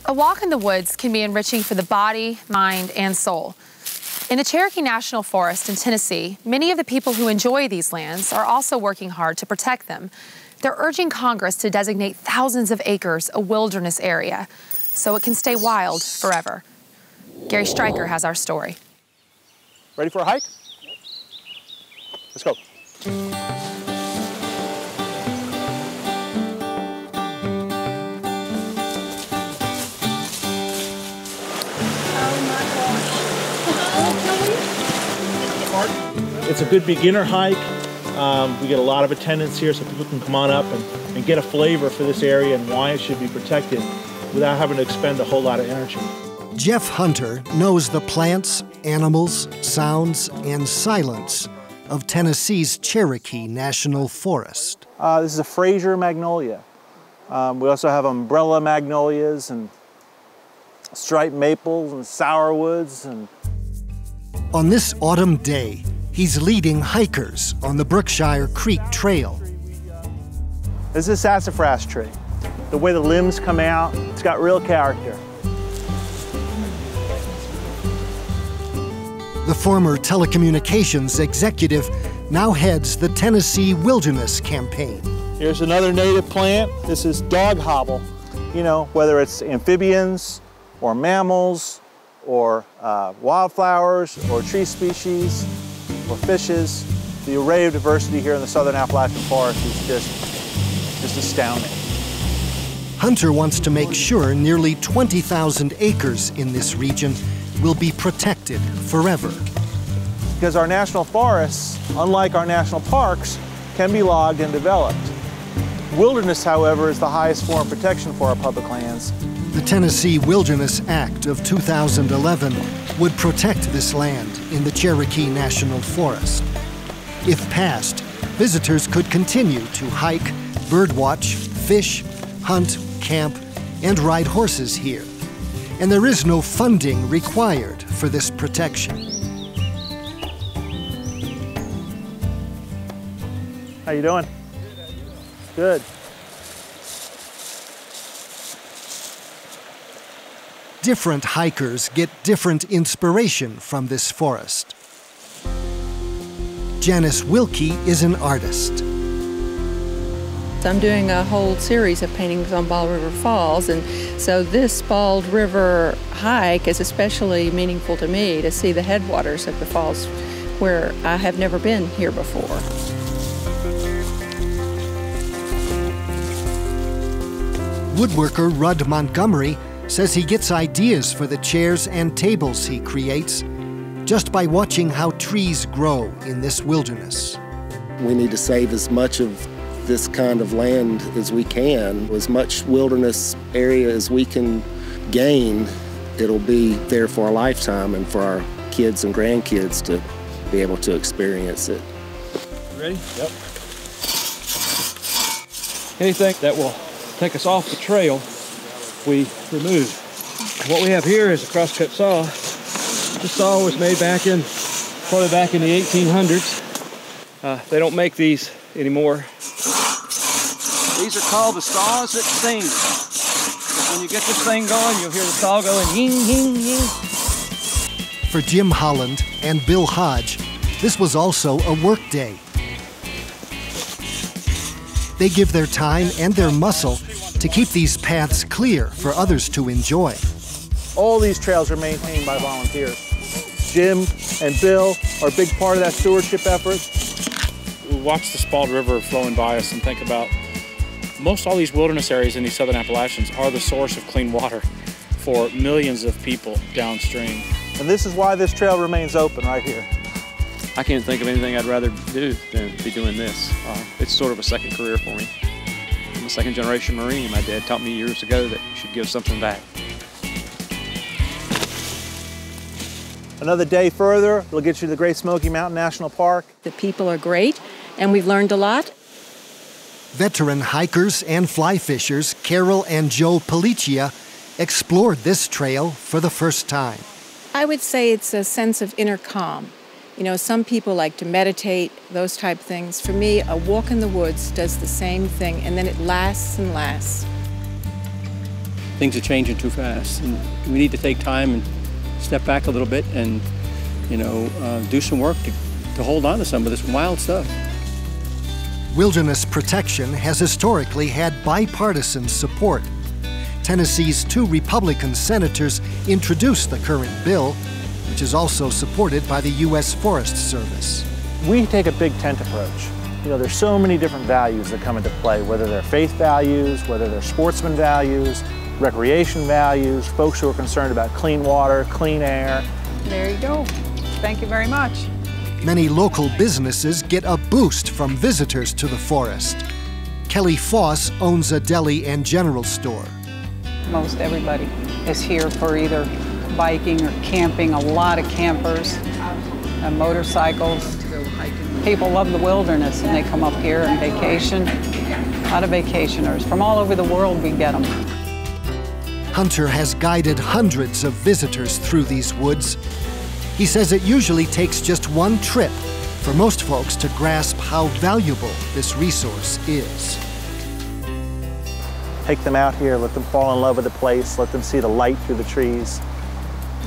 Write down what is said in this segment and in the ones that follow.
A walk in the woods can be enriching for the body, mind, and soul. In the Cherokee National Forest in Tennessee, many of the people who enjoy these lands are also working hard to protect them. They're urging Congress to designate thousands of acres a wilderness area so it can stay wild forever. Gary Stryker has our story. Ready for a hike? Let's go. It's a good beginner hike. We get a lot of attendance here so people can come on up and get a flavor for this area and why it should be protected without having to expend a whole lot of energy. Jeff Hunter knows the plants, animals, sounds, and silence of Tennessee's Cherokee National Forest. This is a Fraser magnolia. We also have umbrella magnolias and striped maples and sourwoods. On this autumn day, he's leading hikers on the Brookshire Creek Trail. This is a sassafras tree. The way the limbs come out, it's got real character. The former telecommunications executive now heads the Tennessee Wilderness Campaign. Here's another native plant. This is dog hobble. You know, whether it's amphibians or mammals or wildflowers or tree species or fishes, the array of diversity here in the southern Appalachian Forest is just astounding. Hunter wants to make sure nearly 20,000 acres in this region will be protected forever. Because our national forests, unlike our national parks, can be logged and developed. Wilderness, however, is the highest form of protection for our public lands. The Tennessee Wilderness Act of 2011 would protect this land in the Cherokee National Forest. If passed, visitors could continue to hike, birdwatch, fish, hunt, camp, and ride horses here. And there is no funding required for this protection. How you doing? Good. Different hikers get different inspiration from this forest. Janice Wilkie is an artist. I'm doing a whole series of paintings on Bald River Falls, and so this Bald River hike is especially meaningful to me to see the headwaters of the falls where I have never been here before. Woodworker Rudd Montgomery says he gets ideas for the chairs and tables he creates just by watching how trees grow in this wilderness. We need to save as much of this kind of land as we can, as much wilderness area as we can gain. It'll be there for a lifetime and for our kids and grandkids to be able to experience it. Ready? Yep. Anything that will take us off the trail, we remove. What we have here is a crosscut saw. This saw was made probably back in the 1800s. They don't make these anymore. These are called the saws that sing. When you get this thing going, you'll hear the saw going ying, ying, ying. For Jim Holland and Bill Hodge, this was also a work day. They give their time and their muscle to keep these paths clear for others to enjoy. All these trails are maintained by volunteers. Jim and Bill are a big part of that stewardship effort. We watch the Bald River flowing by us and think about most all these wilderness areas in these southern Appalachians are the source of clean water for millions of people downstream. And this is why this trail remains open right here. I can't think of anything I'd rather do than be doing this. It's sort of a second career for me. I'm a second-generation Marine. My dad taught me years ago that you should give something back. Another day further, it'll get you to the Great Smoky Mountain National Park. The people are great, and we've learned a lot. Veteran hikers and fly fishers Carol and Joe Policia explored this trail for the first time. I would say it's a sense of inner calm. You know, some people like to meditate, those type of things. For me, a walk in the woods does the same thing, and then it lasts and lasts. things are changing too fast. And we need to take time and step back a little bit and, do some work to hold on to some of this wild stuff. Wilderness protection has historically had bipartisan support. Tennessee's 2 Republican senators introduced the current bill, which is also supported by the U.S. Forest Service. We take a big tent approach. There's so many different values that come into play, whether they're faith values, whether they're sportsman values, recreation values, folks who are concerned about clean water, clean air. There you go. Thank you very much. Many local businesses get a boost from visitors to the forest. Kelly Foss owns a deli and general store. Most everybody is here for either biking or camping, a lot of campers, motorcycles. People love the wilderness and they come up here and vacation. A lot of vacationers from all over the world, we get them. Hunter has guided hundreds of visitors through these woods. He says it usually takes just one trip for most folks to grasp how valuable this resource is. Take them out here, let them fall in love with the place, let them see the light through the trees.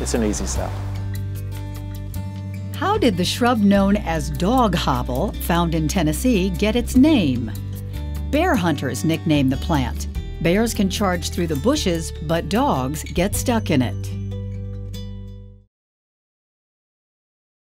It's an easy sell. How did the shrub known as dog hobble, found in Tennessee, get its name? Bear hunters nicknamed the plant. Bears can charge through the bushes, but dogs get stuck in it.